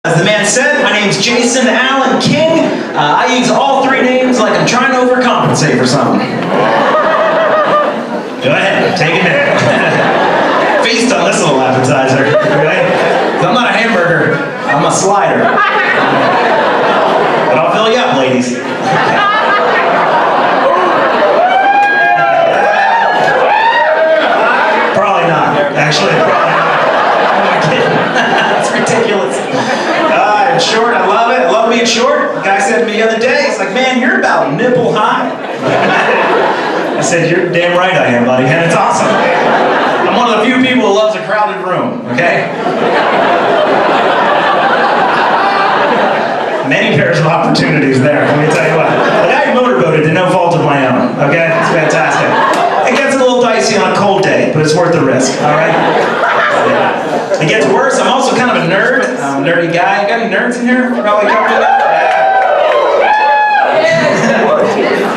As the man said, my name's Jason Allen King. I use all three names like I'm trying to overcompensate for something. Go ahead, take it in. Feast on this little appetizer. Right? I'm not a hamburger, I'm a slider. But I'll fill you up, ladies. Probably not, actually. Probably not. I'm kidding. It's ridiculous. I'm short, I love it. I love being short. The guy said to me the other day, he's like, man, you're about nipple high. I said, you're damn right I am, buddy, and it's awesome. I'm one of the few people who loves a crowded room, okay? Many pairs of opportunities there, let me tell you what. But I motorboated to no fault of my own, okay? It's fantastic. It gets a little dicey on a cold day, but it's worth the risk, all right? It gets worse. I'm also kind of a nerd. I'm a nerdy guy. Got any nerds in here? Probably covered that.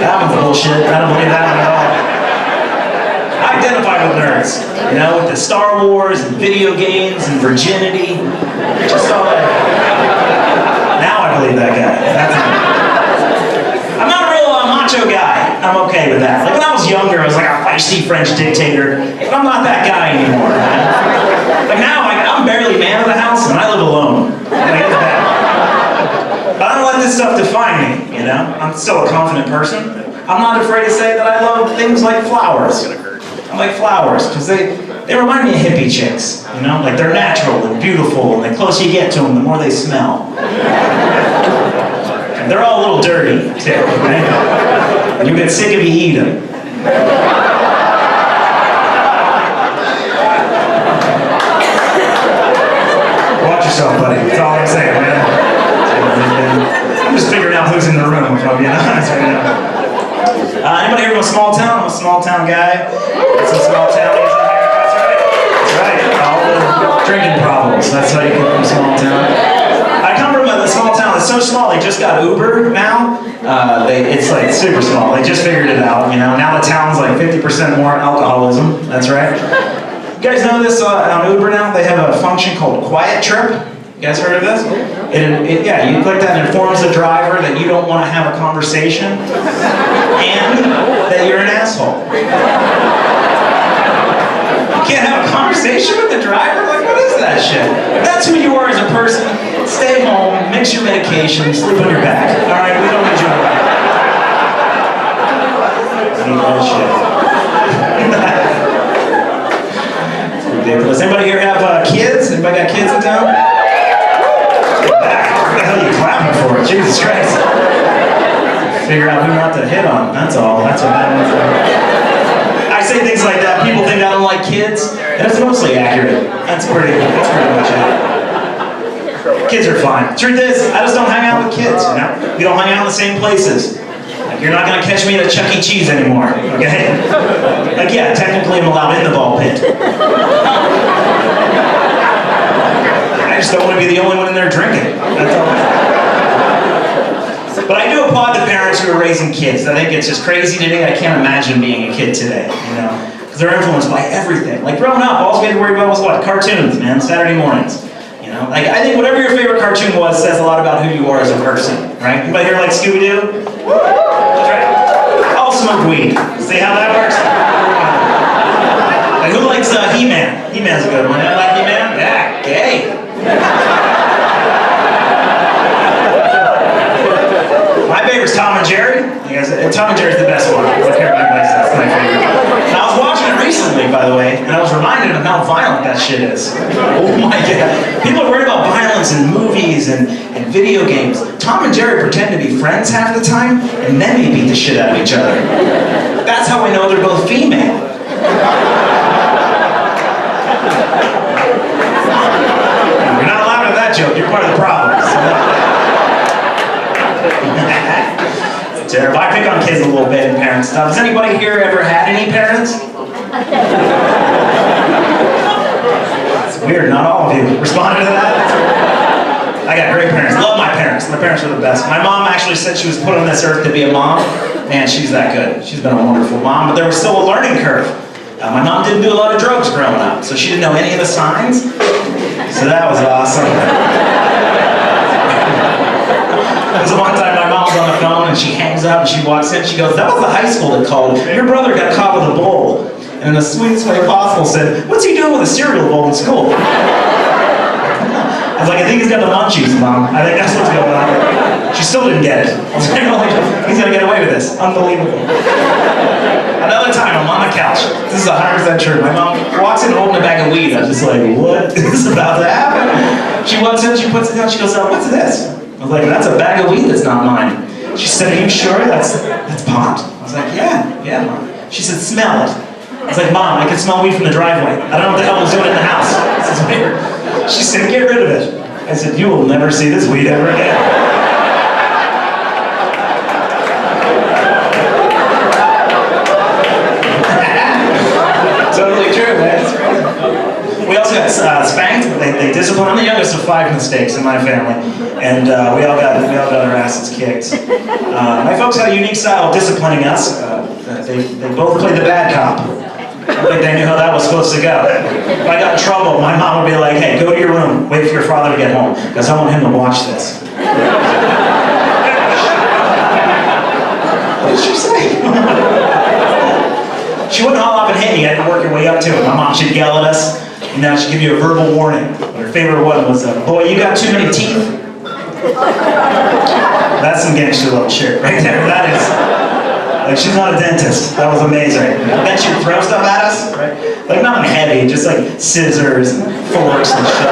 That one's bullshit. I don't believe that one at all. I identify with nerds. You know, with the Star Wars and video games and virginity. Just all that. Now I believe that guy. That's me. I'm not a real macho guy. I'm okay with that. Like when I was younger, I was like a feisty French dictator. But I'm not that guy anymore. Like now, I'm barely man of the house and I live alone. But I don't let this stuff define me, you know? I'm still a confident person. I'm not afraid to say that I love things like flowers. I like flowers because they remind me of hippie chicks, you know? Like they're natural and beautiful, and the closer you get to them, the more they smell. And they're all a little dirty, too, right? And you get sick if you eat them. Watch yourself, buddy. That's all I'm saying, man. I'm just figuring out who's in the room, if I'm being honest right now. Anybody here from a small town? I'm a small town guy. Some small townies in here. That's right. That's right. All the drinking problems. That's how you get from a small town. I come from a small town that's so small they just got Uber now. It's like super small. They just figured it out. You know, now the town's like 50% more alcoholism. That's right. You guys know this on Uber now? They have a function called Quiet Trip. You guys heard of this? Yeah, you click that and it informs the driver that you don't want to have a conversation and that you're an asshole. You can't have a conversation with the driver? Like, what is that shit? If that's who you are as a person, stay home, mix your medication, sleep on your back. All right, we don't need you around. I need that shit. Ridiculous. Anybody here have kids? Anybody got kids in town? What the hell are you clapping for? Jesus Christ. Figure out who not to hit on. That's all. That's what that one's for. I say things like that. People think I don't like kids, and it's mostly accurate. That's pretty much it. Kids are fine. Truth is, I just don't hang out with kids, you know? We don't hang out in the same places. Like, you're not gonna catch me at a Chuck E. Cheese anymore, okay? Like, yeah, technically I'm allowed in the ball pit. I just don't want to be the only one in there drinking. That's all. But I do applaud the parents who are raising kids. I think it's just crazy today. I can't imagine being a kid today, you know? Because they're influenced by everything. Like growing up, all we had to worry about was what? Cartoons, man, Saturday mornings. You know, like I think whatever your favorite cartoon was says a lot about who you are as a person, right? Anybody here like Scooby-Doo? That's right. I'll smoke weed. See how that works? Like who likes He-Man? He-Man's a good one. You like He-Man? Yeah, gay. My favorite's Tom and Jerry. Tom and Jerry's the best one. I don't care what anybody says. That's my favorite. And I was watching it recently, by the way, and I was reminded of how violent that shit is. Oh my god. People are worried about violence in movies and video games. Tom and Jerry pretend to be friends half the time, and then they beat the shit out of each other. That's how I know they're both female. You're not allowed to have that joke. You're part of the problem. It's terrible. I pick on kids a little bit and parent stuff. Has anybody here ever had any parents? It's weird. Not all of you responded to that. I got great parents. Love my parents. My parents are the best. My mom actually said she was put on this earth to be a mom. Man, she's that good. She's been a wonderful mom, but there was still a learning curve. My mom didn't do a lot of drugs growing up, so she didn't know any of the signs. So that was awesome. out and she walks in, she goes, "That was the high school that called. Your brother got caught with a bowl." And in the sweetest way possible said, "What's he doing with a cereal bowl in school?" I was like, "I think he's got the munchies, Mom. I think that's what's going on." She still didn't get it. I was like, "Oh, he's gonna get away with this. Unbelievable." Another time, I'm on the couch. This is 100% true. My mom walks in holding a bag of weed. I was just like, what is about to happen? She walks in, she puts it down, she goes, "Oh, what's this?" I was like, "That's a bag of weed that's not mine." She said, "Are you sure that's pot?" I was like, yeah, Mom. She said, "Smell it." I was like, "Mom, I can smell weed from the driveway. I don't know what the hell I was doing in the house. This is weird." She said, "Get rid of it." I said, "You will never see this weed ever again." Totally true, man. It's crazy. We also got spanked. They disciplined. I'm the youngest of 5 mistakes in my family, and we all got our asses kicked. My folks had a unique style of disciplining us. They both played the bad cop. I think they knew how that was supposed to go. If I got in trouble, my mom would be like, "Hey, go to your room, wait for your father to get home, because I want him to watch this." What did she say? She wouldn't haul off and hit you, you had to work your way up to it. My mom, she'd yell at us, and now she'd give you a verbal warning. Her favorite one was, "Boy, you got too many teeth." That's some gangster level shit right there. That is, like, she's not a dentist. That was amazing. Then she'd throw stuff at us, right? Like, nothing heavy, just like scissors and forks and shit.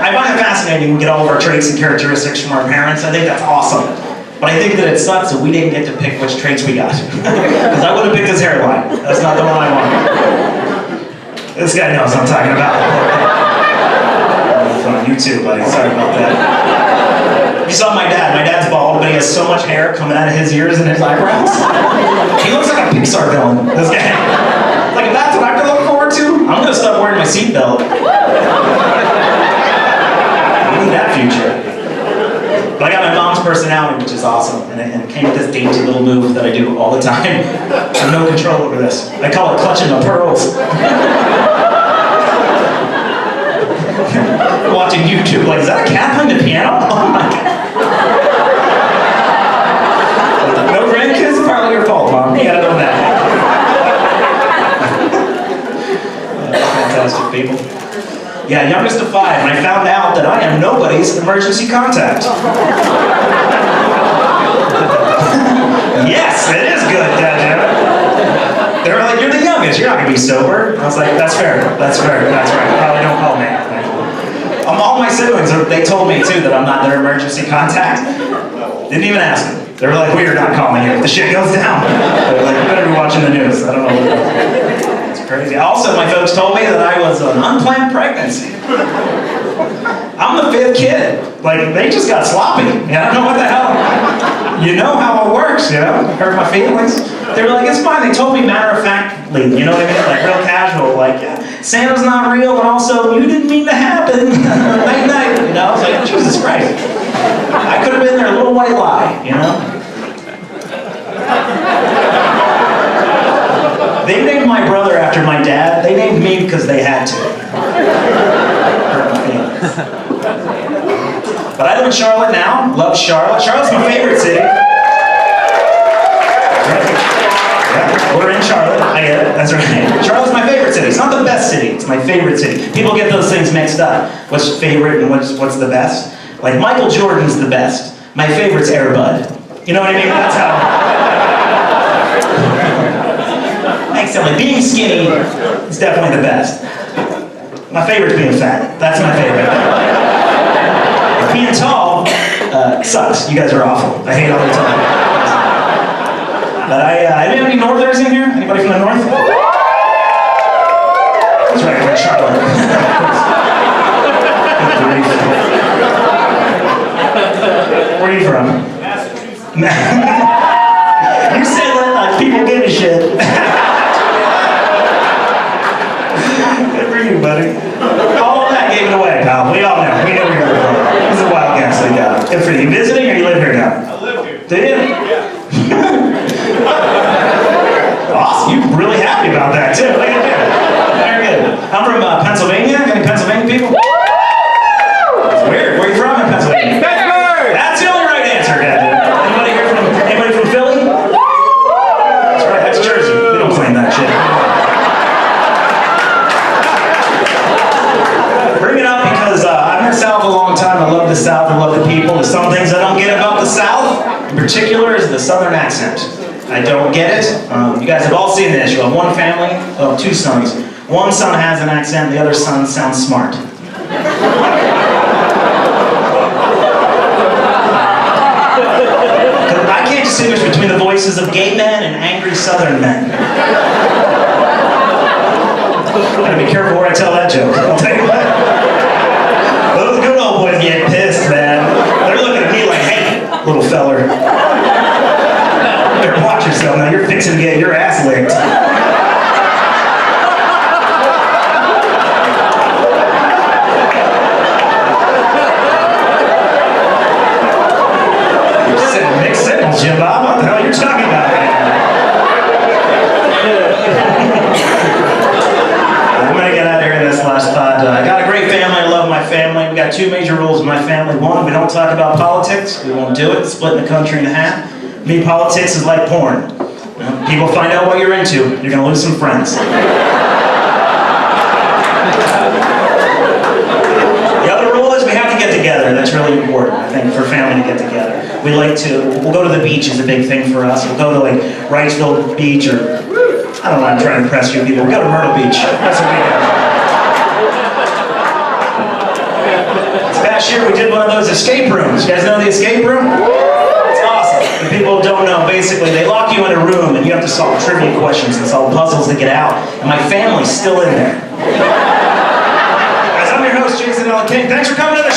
I find it fascinating we get all of our traits and characteristics from our parents. I think that's awesome. But I think that it sucks that we didn't get to pick which traits we got. Because I would have picked his hairline. That's not the one I wanted. This guy knows what I'm talking about. It's on YouTube, buddy. Sorry about that. You saw my dad. My dad's bald, but he has so much hair coming out of his ears and his eyebrows. He looks like a Pixar villain, this guy. Like, if that's what I have to look forward to, I'm going to stop wearing my seatbelt. I need that future. But I got my mom's personality, which is awesome, and it came with this dainty little move that I do all the time. I have no control over this. I call it clutching my pearls. Watching YouTube, like, is that a cat playing the piano? Oh my God. No grandkids? Partly your fault, Mom. You gotta know that. Fantastic people. Yeah, youngest of 5, and I found out that I am nobody's emergency contact. Yes, it is good, Dad. They were like, "You're the youngest, you're not gonna be sober." I was like, "That's fair, that's fair, that's right. Probably don't call me." All my siblings, they told me too that I'm not their emergency contact. Didn't even ask them. They were like, "We are not calling you if the shit goes down." They were like, "You better be watching the news." I don't know what it is. It's crazy. Also, my folks told me that I was an unplanned pregnancy. I'm the 5th kid. Like, they just got sloppy. I don't know what the hell. You know how it works, you know? Hurt my feelings. They were like, "It's fine." They told me matter-of-factly, you know what I mean? Like, real casual, like, "Yeah, Santa's not real, but also, you didn't mean to happen." Night, night, you know? I was like, Jesus Christ. I could have been their little white lie, you know? They named my brother after my dad. They named me because they had to. Hurt my feelings. But I live in Charlotte now. Love Charlotte. Charlotte's my favorite city. Yeah, we're in Charlotte. I get it. That's right. Charlotte's my favorite city. It's not the best city. It's my favorite city. People get those things mixed up. What's favorite and what's the best? Like, Michael Jordan's the best. My favorite's Air Bud. You know what I mean? That's how. Thanks, Emily. Being skinny is definitely the best. My favorite's being fat. That's my favorite. Being tall sucks. You guys are awful. I hate all the time. But I didn't have any Northerners in here? Anybody from the North? That's right, we're in Charlotte. Where are you from? You said that like people give a shit. Good for you, buddy. All of that gave it away, pal. We all know. We know where you're from. This is a wild guess they got. Good for you. You visiting or you live here now? I live here. Do you? Yeah. Awesome. You're really happy about that, too. Look at you. Very good. I'm from Pennsylvania. Any Pennsylvania people? It's weird. Where are you from in Pennsylvania? Pittsburgh! That's the only right answer, Dad. time. I love the South, I love the people. There's some things I don't get about the South. In particular is the Southern accent. I don't get it. You guys have all seen this. You have one family, two sons. One son has an accent, the other son sounds smart. I can't distinguish between the voices of gay men and angry Southern men. Gotta be careful where I tell that joke. I'll tell you what. Those good old boys get pissed, man. They're looking at me like, hey, little feller. Better watch yourself now. You're fixing to get your ass licked. You're sending mixed signals, Jim Bob. What the hell are you talking about, man? I'm gonna get out of here in this last thought. I got a great family. I love my family. We got two major rules in my family. One, we don't talk about politics. We won't do it. Splitting the country in half. Me, politics is like porn. People find out what you're into, you're gonna lose some friends. The other rule is we have to get together. That's really important, I think, for family to get together. We'll go to the beach is a big thing for us. We'll go to like Wrightsville Beach or, I don't know, I'm trying to impress you people. We'll go to Myrtle Beach. That's what we do. This past year we did one of those escape rooms. You guys know the escape room? And people don't know, basically, they lock you in a room and you have to solve trivia questions and solve puzzles to get out. And my family's still in there. Guys, I'm your host, Jason L. King. Thanks for coming to the